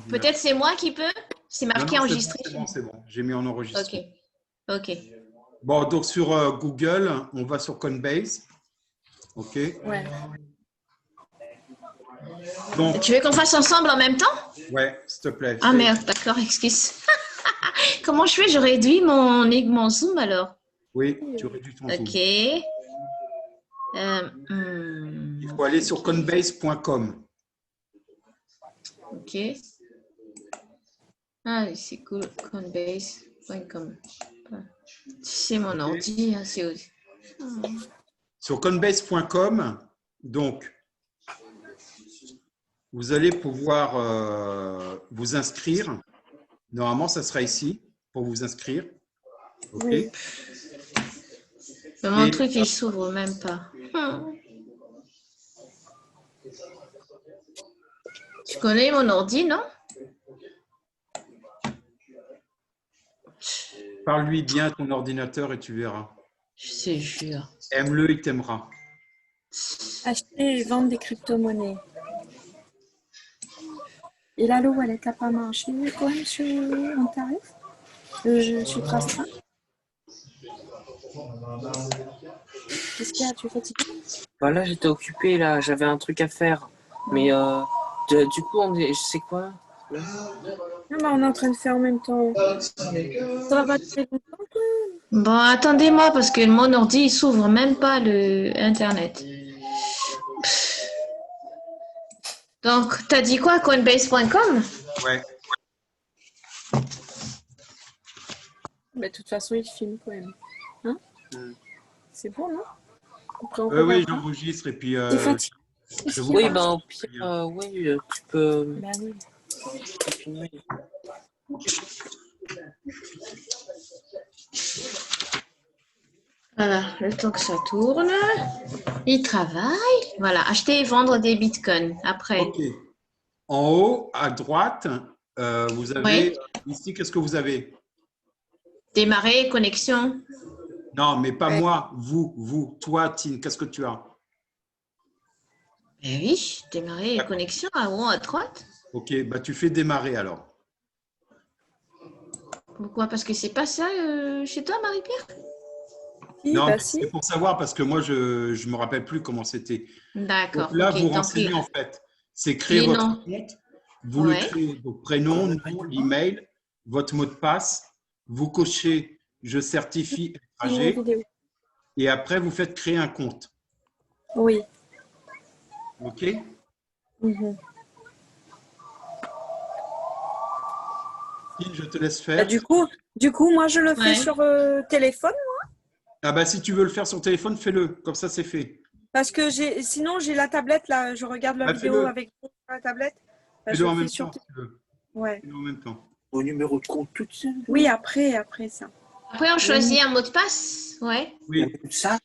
Peut-être c'est moi qui peux. C'est Non, marqué non, enregistré. c'est bon. J'ai mis en Ok, enregistrement. ok. Bon, donc sur Google, on va sur Coinbase. OK. Ouais. Donc, Tu veux qu'on fasse ensemble en même temps? ouais, s'il te plaît. Ah merde, d'accord, excuse. Comment je fais? Je réduis mon zoom alors. Oui, tu réduis ton zoom. Ok. Il faut aller sur coinbase.com. Ok. Ah, c'est cool. Coinbase.com. C'est mon ordi. Hein, c'est aussi. Sur coinbase.com, donc, vous allez pouvoir vous inscrire. Normalement, ça sera ici pour vous inscrire. OK. Oui. Mais mon truc, il s'ouvre même pas. Tu connais mon ordi, non? Parle-lui bien à ton ordinateur et tu verras. Je te jure. Aime-le, il t'aimera. Acheter et vendre des crypto-monnaies. Et la loi, elle n'a pas marché quand même sur un tarif sur Trastra. Qu'est-ce qu'il y a? Tu es fatigué? Voilà, j'étais occupé là, j'avais un truc à faire. Mais du coup, je sais quoi là. Non, mais on est en train de faire en même temps. Ça va pas durer longtemps, toi? Bon, attendez-moi parce que mon ordi, il s'ouvre même pas le Internet. Donc, t'as dit quoi? Coinbase.com? Ouais. Mais de toute façon, il filme quand même. Hein? C'est bon, non? Après, on Oui, regardera. j'enregistre et puis T'es fatigué? je vous Oui, parle. ben au pire, oui, tu peux Ben oui. filmer. Voilà, le temps que ça tourne. Il travaille. Voilà, acheter et vendre des bitcoins. Après. OK. En haut, à droite, vous avez Oui. ici, qu'est-ce que vous avez? Démarrer, connexion. Non, mais pas Ouais. moi, vous, toi, Tine, qu'est-ce que tu as? Eh oui, démarrer et connexion à haut, à droite. OK, bah tu fais démarrer alors. Pourquoi? Parce que c'est pas ça chez toi, Marie-Pierre? Si, Non, bah mais si. c'est pour savoir parce que moi, je ne me rappelle plus comment c'était. Donc D'accord, là, vous ok, tant pis. renseignez en fait. C'est créer Les votre noms. compte. Vous le Ouais. créez, donc prénom, nom, l'email, votre mot de passe. Vous cochez je certifie être Filme la âgé vidéo. et après, vous faites créer un compte. Oui. OK? Mhm. Tine, je te laisse Bah, faire. du coup, moi, je le fais Ouais. sur téléphone Ah bah si tu veux le faire sur téléphone, fais-le. Comme ça, c'est fait. parce que sinon, j'ai la tablette là. Je regarde la Bah, vidéo fais-le. avec la tablette. Bah, je Fais-le le en fais même sur temps, si téléphone. tu veux. Ouais. Fais-le en même temps. Au numéro de compte tout seul. Oui, après ça. Après, on choisit un mot de passe. Ouais. Oui. Ça,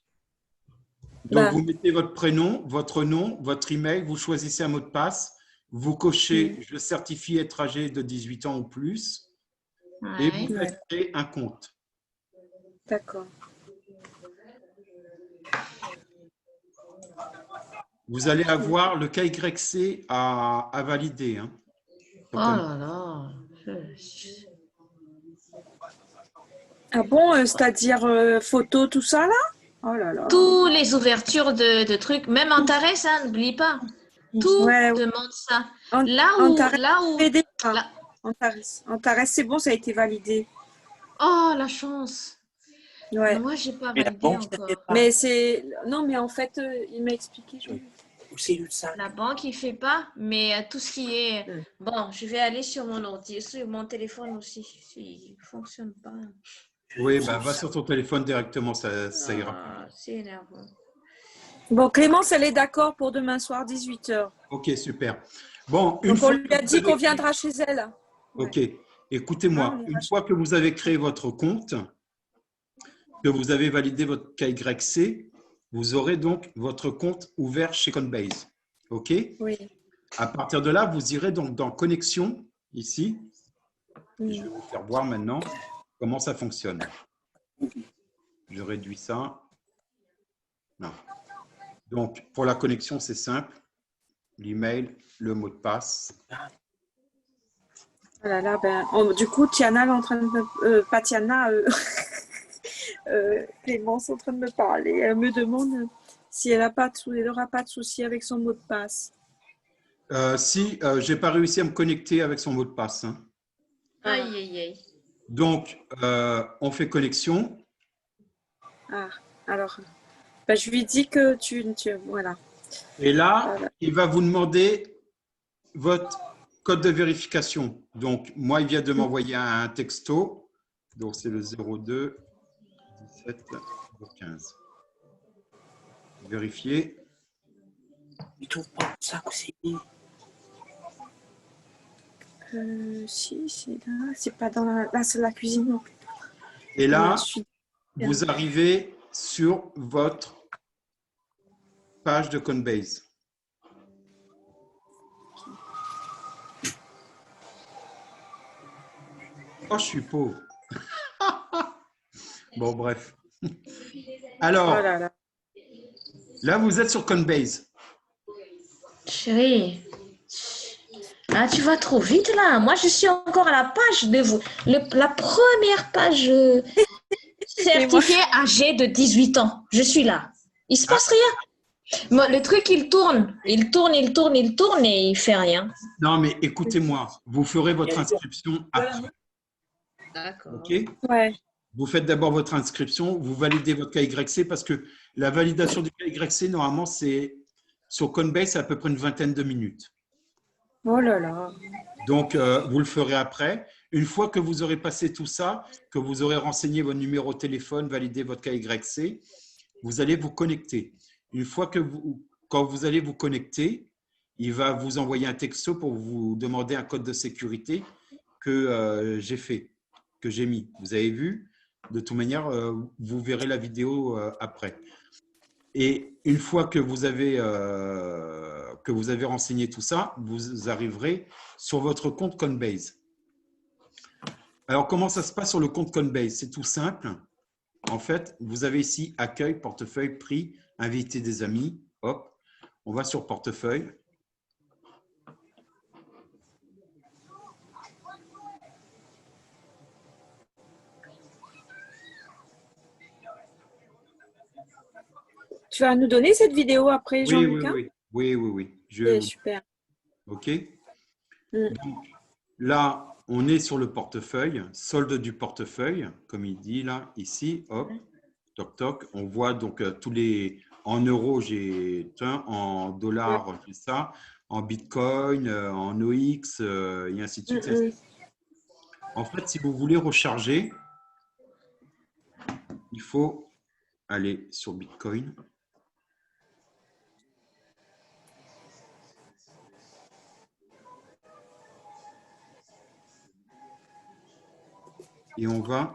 Donc, Bah, vous mettez votre prénom, votre nom, votre email, vous choisissez un mot de passe, vous cochez je certifie être âgé de 18 ans ou plus et vous Ouais. faites créer un compte. d'accord. Vous allez avoir le KYC à valider. Hein. Oh là là. Ah bon, c'est-à-dire photo, tout ça là? Oh là là. Tous les ouvertures de trucs, même Antares, hein, n'oublie pas. Tout Ouais, demande ça. Ant- Antares, Là où, fait déjà. là. Antares, c'est bon, ça a été validé. Oh, la chance. Ouais. Moi, j'ai pas mais la validé banque, ça fait encore. pas. Mais c'est. Non, mais en fait, il m'a expliqué. Où c'est eu ça? La banque, il fait pas, mais tout ce qui est... Bon, je vais aller sur mon ordi, sur mon téléphone aussi, s'il ne fonctionne pas. Oui, bah, va sur ton téléphone directement, ça ira plus Ah, vite. c'est énervant. Bon, Clémence, elle est d'accord pour demain soir, 18h. Ok, super. Bon, une Donc, on fois lui que a vous dit avez qu'on créé... viendra chez elle. Ouais. Ok, Hein, écoutez-moi. on ira Une chez fois que vous avez créé votre compte, que vous avez validé votre KYC, vous aurez donc votre compte ouvert chez Coinbase. OK? Oui. À partir de là, vous irez donc dans Connexion, ici. Et je vais vous faire voir maintenant comment ça fonctionne. Je réduis ça. Non. Donc, pour la connexion, c'est simple. L'email, le mot de passe. Oh là là, ben, du coup, Tiana est en train de me... pas Tiana, Clémence est en train de me parler. Elle me demande si elle n'aura pas de souci avec son mot de passe. Si, j'ai pas réussi à me connecter avec son mot de passe, hein. Aïe, aïe, aïe. Donc, on fait connexion. Ah, alors, ben, je lui dis que voilà. Et là, Voilà. il va vous demander votre code de vérification. Donc, moi, il vient de m'envoyer un texto. Donc, c'est le 02 17 15. Vérifier. Il trouve pas le sac aussi. Si, c'est là. C'est pas dans la... Là, c'est la cuisine. Non. Et là, Ensuite, vous arrivez sur votre page de Coinbase. Oh, je suis pauvre. Bon, bref. Alors, oh là là. là, vous êtes sur Coinbase. Chérie. Ah, tu vas trop vite là. Moi, je suis encore à la page de vous. La première page certifié âgé de 18 ans. Je suis là. Il se passe rien. Moi, le truc, il tourne. Il tourne et il fait rien. Non, mais écoutez-moi, vous ferez votre inscription après. D'accord. OK? Ouais. Vous faites d'abord votre inscription, vous validez votre KYC parce que la validation du KYC, normalement, c'est sur Coinbase, c'est à peu près une vingtaine de minutes. Oh là là. Donc, vous le ferez après. Une fois que vous aurez passé tout ça, que vous aurez renseigné votre numéro de téléphone, validé votre KYC, vous allez vous connecter. Une fois que quand vous allez vous connecter, il va vous envoyer un texto pour vous demander un code de sécurité que j'ai fait, que j'ai mis. Vous avez vu? De toute manière, vous verrez la vidéo après. Et une fois que vous avez renseigné tout ça, vous arriverez sur votre compte Coinbase. Alors, comment ça se passe sur le compte Coinbase? C'est tout simple. En fait, vous avez ici accueil, portefeuille, prix, inviter des amis. Hop, on va sur portefeuille. Tu vas nous donner cette vidéo après, Jean-Luc? Oui. Super. OK. Mm. Donc, là, on est sur le portefeuille, solde du portefeuille, comme il dit là, ici, hop, toc, toc. On voit donc tous les… En euros, j'ai un, en dollars, j'ai ça, en bitcoin, en OX, et ainsi de suite. En fait, si vous voulez recharger, il faut aller sur Bitcoin. Et on va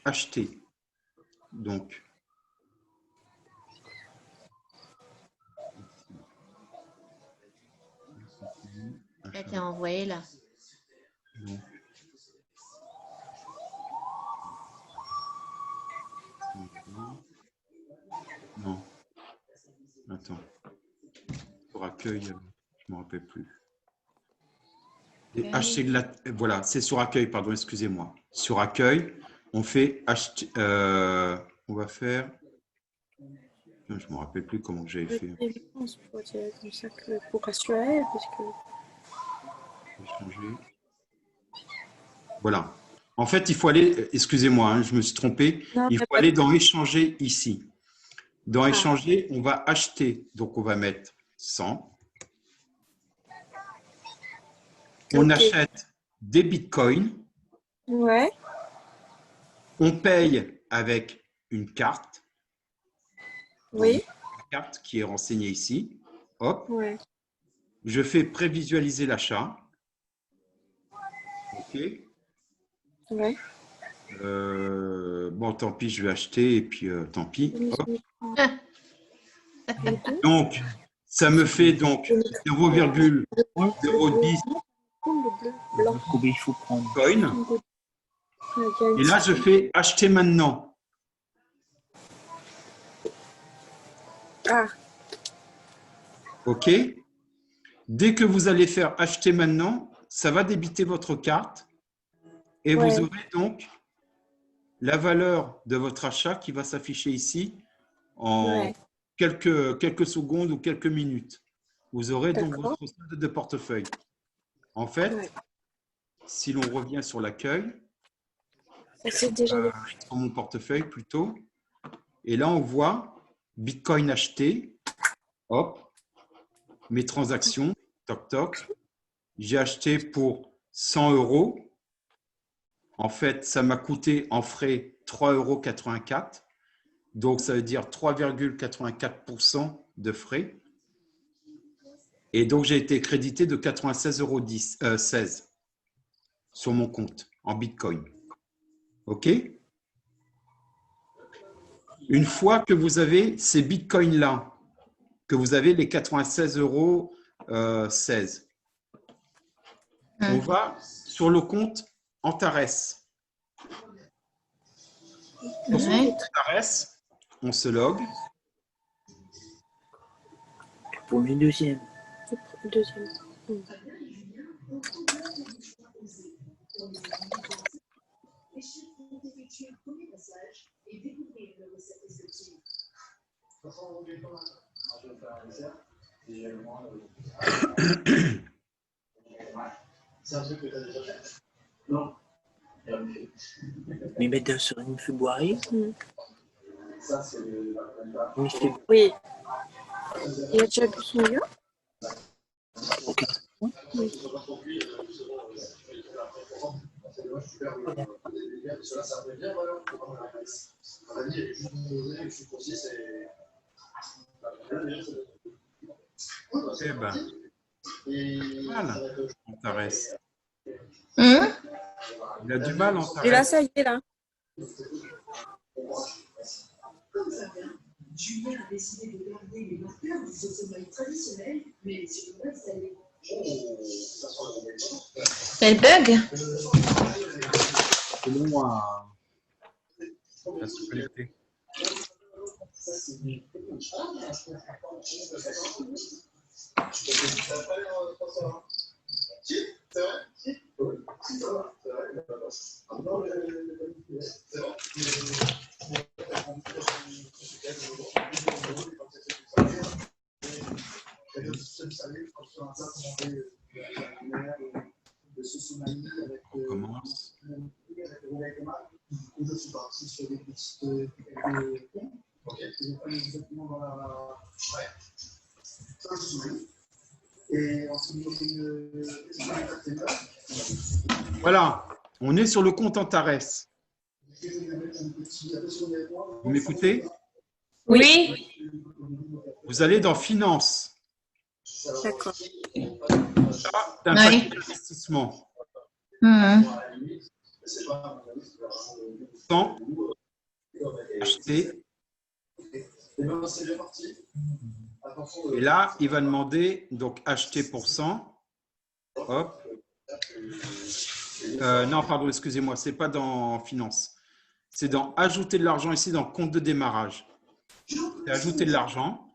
acheter. Donc, Ça a été envoyé là. donc, non. Attends. Pour accueil, je ne me rappelle plus. Et acheter de la… Voilà, c'est sur accueil, pardon, excusez-moi. Sur accueil, on fait acheter… on va faire… Je ne me rappelle plus comment j'avais fait. Comme ça pour rassurer, parce que… Changer. Voilà. En fait, il faut aller… Excusez-moi, hein, je me suis trompé. Non, Il faut aller dans échanger ici. Dans échanger, on va acheter. Donc, on va mettre 100. On achète des bitcoins. Ouais. On paye avec une carte. Oui. Une carte qui est renseignée ici. Hop. Ouais. Je fais prévisualiser l'achat. OK. Ouais. Bon, tant pis, je vais acheter et puis tant pis. Hop. Et donc, Donc, ça me fait donc 0,010 Combien il faut prendre? coin. Et là, je fais acheter maintenant. Ah. OK. Dès que vous allez faire acheter maintenant, ça va débiter votre carte et Ouais. vous aurez donc la valeur de votre achat qui va s'afficher ici en Ouais. quelques secondes ou quelques minutes. Vous aurez donc D'accord. votre solde de portefeuille. En fait, Ouais. si l'on revient sur l'accueil, Ça c'est déjà des... sur mon portefeuille plutôt, et là on voit Bitcoin acheté, hop, mes transactions, toc toc, j'ai acheté pour 100 €. En fait, ça m'a coûté en frais 3,84 €. Donc, ça veut dire 3,84% de frais. Et donc, j'ai été crédité de 96,16 € sur mon compte en Bitcoin. OK? Une fois que vous avez ces Bitcoins-là, que vous avez les 96,16 €, on va sur le compte Antares. Sur ce Ouais. compte Antares, on se log. Pour le deuxième. Le deuxième. Mais mettre sur une February. Oui. Il a déjà bu son yoga? Ok. Eh ben, voilà, Antares. Il a du mal, Et là, Antares. ça y est, là. Julien a décidé de garder les marqueurs du sommeil traditionnel, mais sur le installé. Elle bug? C'est long à se connecter. On commence. Voilà, on est sur le compte Antares. Vous m'écoutez? Oui. Vous allez dans Finance, D'accord. d'un Oui. paquet d'investissement. Sans acheter. Et là, il va demander donc acheter pour 100. Hop. Non, pardon, excusez-moi, c'est pas dans Finance. C'est dans ajouter de l'argent ici dans compte de démarrage. C'est ajouter de l'argent.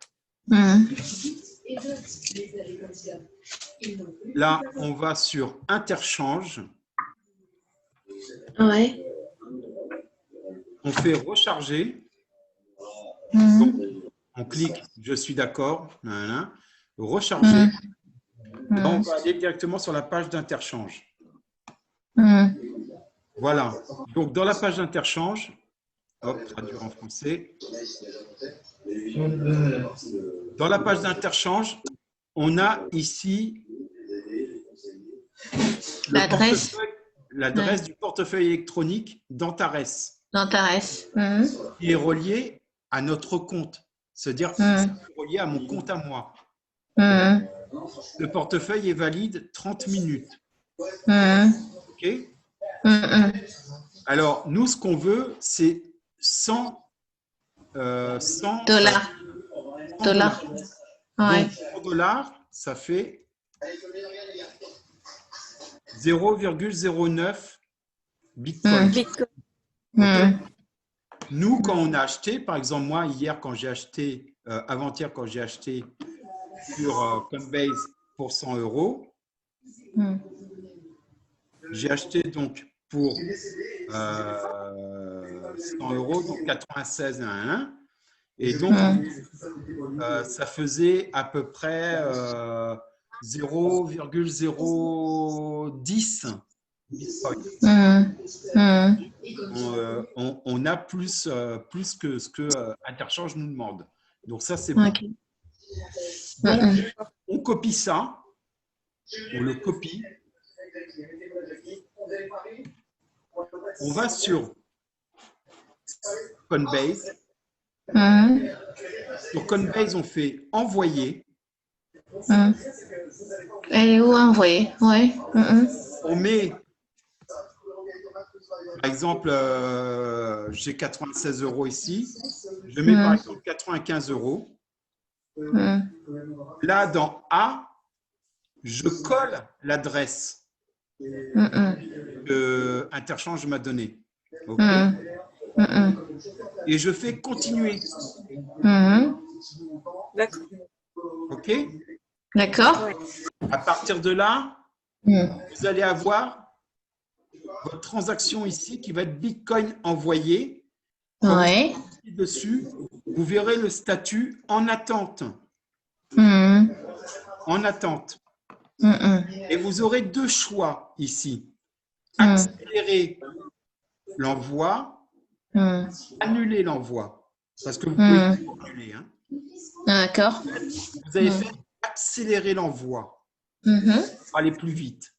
Là, on va sur interchange. Ouais. On fait recharger. Donc, on clique je suis d'accord. Recharger. Là, on va aller directement sur la page d'interchange. Voilà. Donc, dans la page d'interchange, hop, traduire en français. Dans la page d'interchange, on a ici l'adresse du portefeuille électronique d'Antares. D'Antares. Qui est relié à notre compte. C'est-à-dire relié à mon compte à moi. Le portefeuille est valide 30 minutes. OK? Alors, nous, ce qu'on veut, c'est 100 Dollars. Dollars. Ouais. Donc, 100 $, ça fait 0,09 Bitcoin. Bitcoin. Okay? Nous, quand on a acheté, par exemple, moi, hier, quand j'ai acheté, avant-hier, quand j'ai acheté sur Coinbase pour 100 €, j'ai acheté donc pour 100 euros, donc 96 à 1. Et donc, ça faisait à peu près 0,010 Bitcoin. On a plus que ce que Interchange nous demande. Donc, ça, c'est bon. Ok. Donc, on copie ça. On le copie. On va sur Coinbase. Sur Coinbase, on fait envoyer. Elle est où envoyer? Ouais. On met, par exemple, j'ai 96 euros ici. Je mets par exemple 95 euros. Là, dans A, je colle l'adresse que Interchange m'a donnée. OK. Et je fais continuer. D'accord. OK. D'accord. À partir de là, vous allez avoir votre transaction ici qui va être Bitcoin envoyé. Quand Ouais. vous cliquez dessus, vous verrez le statut en attente. En attente. Et vous aurez deux choix ici. Accélérer l'envoi, annuler l'envoi. Parce que vous pouvez tout annuler. Hein. D'accord. Vous avez fait accélérer l'envoi pour aller plus vite.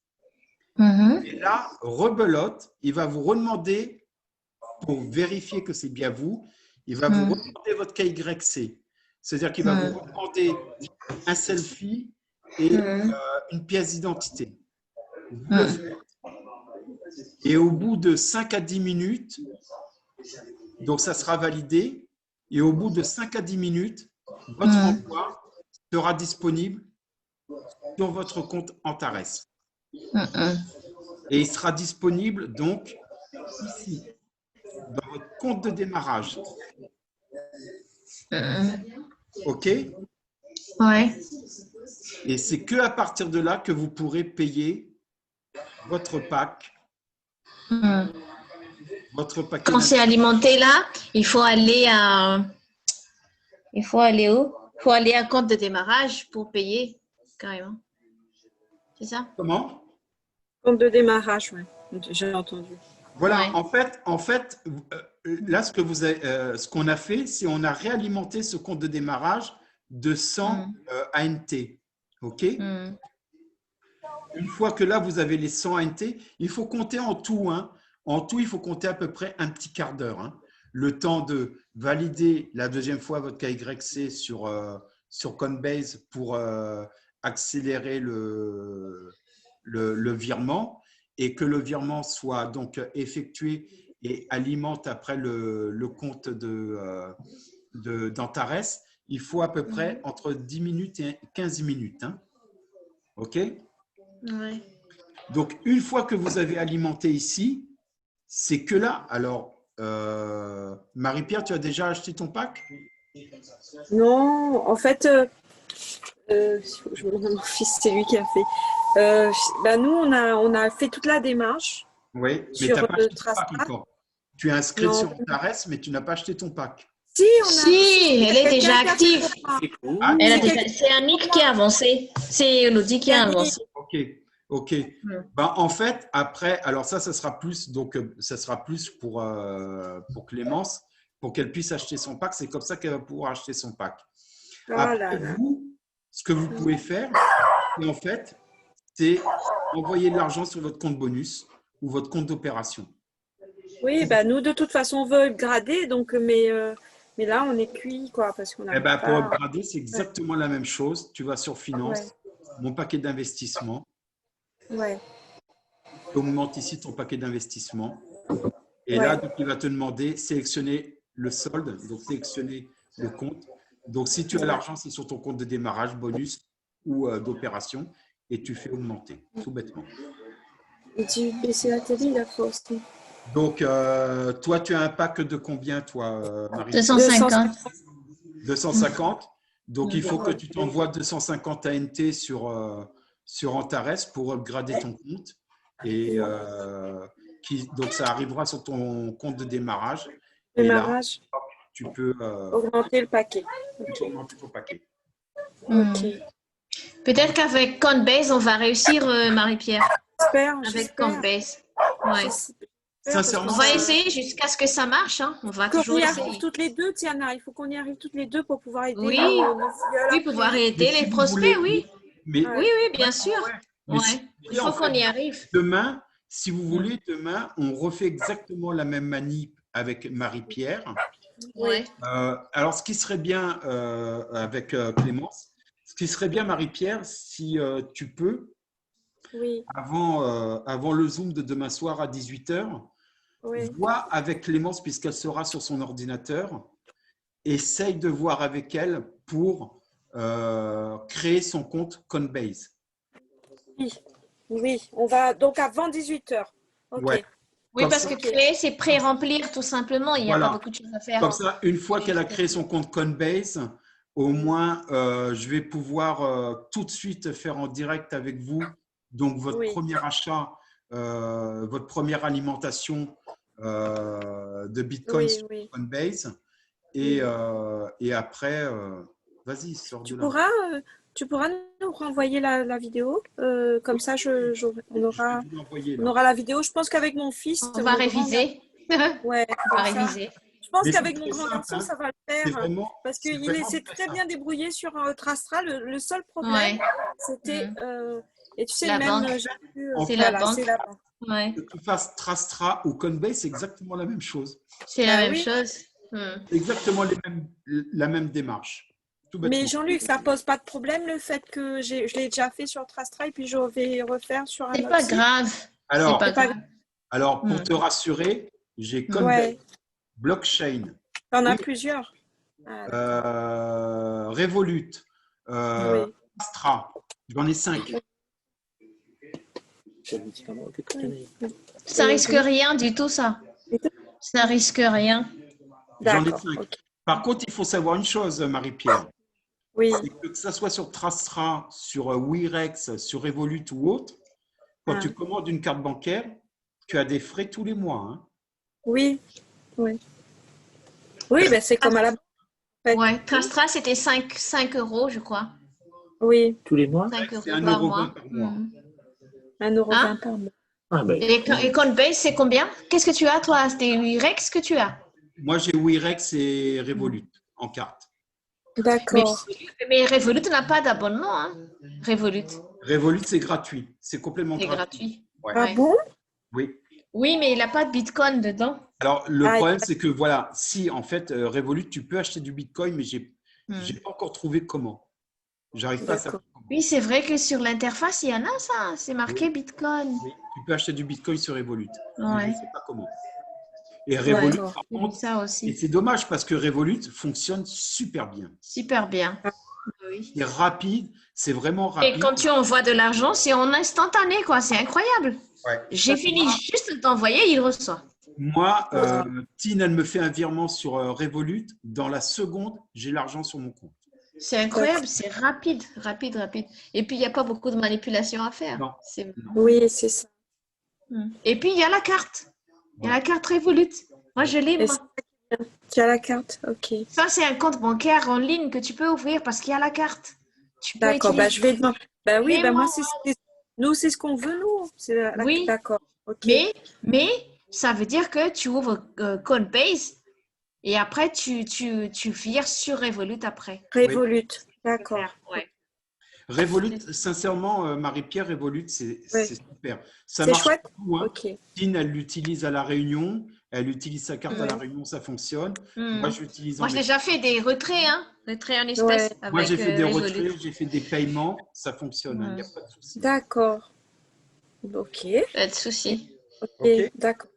Et là, rebelote, il va vous redemander, pour vérifier que c'est bien vous, il va vous redemander votre KYC. C'est-à-dire qu'il va vous demander un selfie et une pièce d'identité. Vous le faites. Et au bout de 5 à 10 minutes, donc ça sera validé, et au bout de 5 à 10 minutes, votre envoi sera disponible sur votre compte Antares. Et il sera disponible donc ici, dans votre compte de démarrage. OK? Ouais. Et c'est qu'à partir de là que vous pourrez payer votre pack. Votre paquet. Quand c'est alimenté là, il faut aller à… Il faut aller où? Il faut aller à compte de démarrage pour payer, carrément. C'est ça? Comment? Compte de démarrage, oui. J'ai entendu. Voilà, Ouais. en fait, là, ce qu'on a fait, c'est on a réalimenté ce compte de démarrage de 100 ANT. OK? Une fois que là, vous avez les 100 ANT, il faut compter en tout. Hein. En tout, il faut compter à peu près un petit quart d'heure. Hein. Le temps de valider la deuxième fois votre KYC sur Coinbase pour accélérer le virement et que le virement soit donc effectué et alimente après le compte d'Antares. Il faut à peu près entre 10 minutes et 15 minutes. Hein. OK? Ouais. Donc, une fois que vous avez alimenté ici, c'est que là. Alors, Marie-Pierre, tu as déjà acheté ton pack? Non, en fait, je me demande mon fils, c'est lui qui a fait. Nous, on a fait toute la démarche. Oui, mais tu sur n'as pas acheté ton pack Trustpad. encore. Tu es inscrite Non. sur Antares, mais tu n'as pas acheté ton pack. Si, Si, elle est déjà active. C'est cool. Ah, Elle a déjà… C'est Annick qui a avancé. C'est Elodie qui a avancé. OK. OK. Ben, en fait, après, alors ça sera plus, donc ça sera plus pour Clémence, pour qu'elle puisse acheter son pack. C'est comme ça qu'elle va pouvoir acheter son pack. Après, vous, ce que vous pouvez faire, en fait, c'est envoyer de l'argent sur votre compte bonus ou votre compte d'opération. Oui, nous, de toute façon, on veut upgrader, donc, mais là, on est cuit, quoi, parce qu'on a Eh ben, pour upgrader, c'est exactement la même chose. Tu vas sur Finance, mon paquet d'investissement. Ouais. Tu augmentes ici ton paquet d'investissement. Et là, donc, il va te demander sélectionner le solde, donc sélectionner le compte. Donc, si tu as l'argent, c'est sur ton compte de démarrage, bonus ou d'opération, et tu fais augmenter, tout bêtement. Et tu baisses la télé, il a faut aussi. Donc, toi, tu as un pack de combien, toi, Marie? 250. 250. Donc, il faut que tu t'envoies 250 ANT sur Antares pour upgrader ton compte. Et donc, ça arrivera sur ton compte de démarrage. Et là, Démarrage, tu peux augmenter le paquet. augmenter ton paquet. Ok. Peut-être qu'avec Coinbase, on va réussir, Marie-Pierre. J'espère, Avec j'espère. Coinbase. Ouais. Sincèrement, On va essayer jusqu'à ce que ça marche. Hein. On va Qu'on toujours y essayer. arrive toutes les deux, Tiana. Il faut qu'on y arrive toutes les deux pour pouvoir aider Oui. nos filleuls Oui, pouvoir après. aider Mais si les vous prospects, voulez- oui. mais, Ouais. Oui, oui, bien sûr. mais Ouais. si vous Il voulez, faut en qu'on fait, y arrive. demain, si vous voulez, demain, on refait exactement la même manip avec Marie-Pierre. Ouais. Alors, ce qui serait bien avec Clémence, ce qui serait bien, Marie-Pierre, si tu peux, Oui, avant le Zoom de demain soir à 18h, oui. vois avec Clémence, puisqu'elle sera sur son ordinateur, essaye de voir avec elle pour créer son compte Coinbase. Oui, oui. On va donc avant 18h. Ok. Ouais. Oui, Comme parce ça, que créer, c'est pré-remplir tout simplement. Il n'y a voilà. pas beaucoup de choses à faire. Comme ça, une fois qu'elle a créé son compte Coinbase, au moins, je vais pouvoir tout de suite faire en direct avec vous. Donc, votre Oui. premier achat, votre première alimentation de Bitcoin Oui, sur oui. Coinbase. Et après, vas-y, sors de là. Tu pourras nous renvoyer la vidéo. Comme ça, on aura, Je vais vous l'envoyer on là. aura la vidéo. Je pense qu'avec mon fils, On va mon grand réviser. ouais, On va comme ça. réviser. Je pense Mais qu'avec c'est mon très grand simple, garçon, hein. ça va le C'est faire. vraiment, Parce c'est qu'il vraiment s'est très très simple. bien débrouillé sur Trastra. Le seul problème, Ouais. c'était. Et tu sais, La même, banque. j'ai vu. En C'est fait, la Voilà, c'est banque. la banque. Ouais. que tu fasses Trastra ou Coinbase, c'est exactement la même chose. C'est la Bah même oui. chose. Exactement la même démarche. Tout Mais bêtement. Jean-Luc, ça pose pas de problème le fait que je l'ai déjà fait sur Trastra et puis je vais refaire sur un C'est autre pas site. grave. C'est Alors, pas grave. alors, pour te rassurer, j'ai Coinbase, Ouais. Blockchain, T'en as oui, plusieurs. Ah, d'accord. Revolut, Oui. Astra. J'en ai 5. Ça risque rien du tout, ça. Ça risque rien. J'en ai D'accord. 5. Ok. Par contre, il faut savoir une chose, Marie-Pierre. Oui. C'est que ça soit sur Trastra, sur Wirex, sur Revolut ou autre, quand Ah. tu commandes une carte bancaire, tu as des frais tous les mois. Hein. Oui. Oui. Oui, ben c'est comme à la banque. en fait. Ouais. Trastra, c'était 5 €, je crois. Oui. Tous les mois? 5 C'est € 1,20 par € mois. par mois. 1,20 Hein? € par mois. Ah ben, Et Coinbase, c'est combien? Qu'est-ce que tu as, toi? C'était Rex que tu as? Moi, j'ai Wirex et Revolut en carte. D'accord. Mais Revolut n'a pas d'abonnement, hein? Revolut, Revolut, c'est gratuit. C'est complètement c'est gratuit. gratuit. Ouais. Ah Ouais. bon? Oui. Oui, mais il n'a pas de Bitcoin dedans. Alors, le Ah, problème, c'est que voilà, si en fait, Revolut, tu peux acheter du Bitcoin, mais j'ai Hmm. pas encore trouvé comment. J'arrive pas à savoir D'accord. comment. Oui, c'est vrai que sur l'interface, il y en a ça. C'est marqué Bitcoin. Oui, tu peux acheter du Bitcoin sur Revolut, mais je Ouais. ne sais pas comment. Et Revolut, D'accord. par J'ai vu contre, ça et aussi. c'est dommage parce que Revolut fonctionne super bien. Super bien. Oui. C'est rapide, c'est vraiment Et rapide. quand tu envoies de l'argent, c'est en instantané, quoi. C'est incroyable. Ouais. J'ai fini juste de t'envoyer, il reçoit. Moi, Tine, elle me fait un virement sur Revolut. Dans la seconde, j'ai l'argent sur mon compte. C'est incroyable, c'est rapide, rapide, rapide. Et puis, il n'y a pas beaucoup de manipulation à faire. Non. C'est- Oui, c'est ça. Et puis, il y a la carte. Il y a la carte Revolut. Moi, je l'ai, Et moi. tu as la carte? Ok. Ça, c'est un compte bancaire en ligne que tu peux ouvrir parce qu'il y a la carte. Tu peux D'accord. Bah, utiliser. je vais demander. Bah oui, bah moi, Paiement. nous, c'est ce qu'on veut, nous. Oui, D'accord. Ok. mais ça veut dire que tu ouvres Coinbase et après, tu vires sur Revolut après. Revolut. Tu peux D'accord. faire, ouais. Revolut, sincèrement, Marie-Pierre, Revolut, c'est super. Ça C'est marche chouette? partout. Hein. Ok. Tine, elle l'utilise à La Réunion. Elle utilise sa carte à La Réunion, ça fonctionne. Moi, je l'utilise en Moi, j'ai déjà fait des retraits, hein, retraits en espèces Ouais. avec Moi, j'ai fait des Revolut. retraits, j'ai fait des paiements. Ça fonctionne, il n'y a pas de souci. D'accord. Ok. Pas de souci. Ok. Ok. D'accord.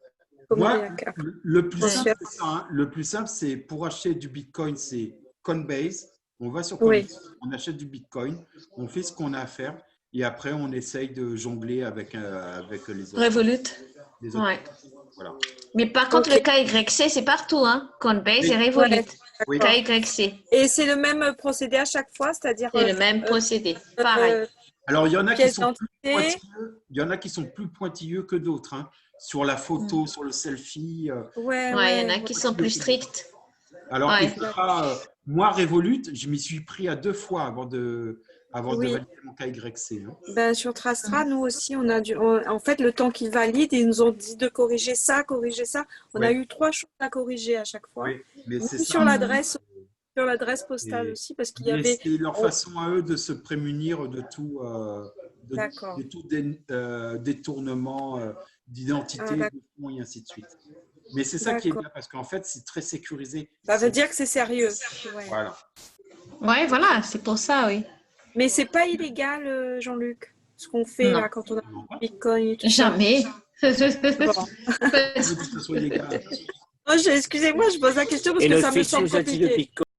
Moi, Commander la carte. le plus Ouais. simple, c'est ça. Hein. Le plus simple, c'est pour acheter du Bitcoin, c'est Coinbase. On va sur Oui. Coinbase, on achète du Bitcoin, on fait ce qu'on a à faire et après, on essaye de jongler avec les autres. Revolut. Les autres. Ouais. Voilà. Mais par contre, Ok. le KYC, c'est partout, hein. Coinbase et Oui. Revolut. Ouais. Oui. D'accord. KYC, Et c'est le même procédé à chaque fois, c'est-à-dire c'est le même procédé. Pareil. Alors, il y en a qui pièce sont plus d'identité. pointilleux, il y en a qui sont plus pointilleux que d'autres, hein. Sur la photo, sur le selfie. Ouais, Ouais, il y en a ouais. qui sont plus stricts. Alors, Ouais. il faudra, moi, Revolut, je m'y suis pris à 2 fois avant de Oui. valider mon KYC. Hein. Ben, sur Trastra, nous aussi, on a en fait, le temps qu'ils valident, ils nous ont dit de corriger ça, corriger ça. On a Oui. eu 3 choses à corriger à chaque fois. Oui, mais Même c'est sur ça. l'adresse postale Et- aussi, parce qu'il y Mais avait. c'est leur Oh, façon à eux de se prémunir de tout, d'accord. détournement d'identité, Ah, de fonds et ainsi de suite. Mais c'est ça qui est d'accord. bien parce qu'en fait, c'est très sécurisé. Ça veut dire que c'est sérieux. Ouais. Voilà. Ouais, voilà, c'est pour ça, oui. Mais c'est pas illégal, Jean-Luc, ce qu'on fait Non. là quand on a Non, pas Bitcoin et tout Jamais. ça. Bon. que ce soit illégal. Oh, excusez-moi, je pose la question parce Et que le ça me fisc semble nous a dit le compliqué.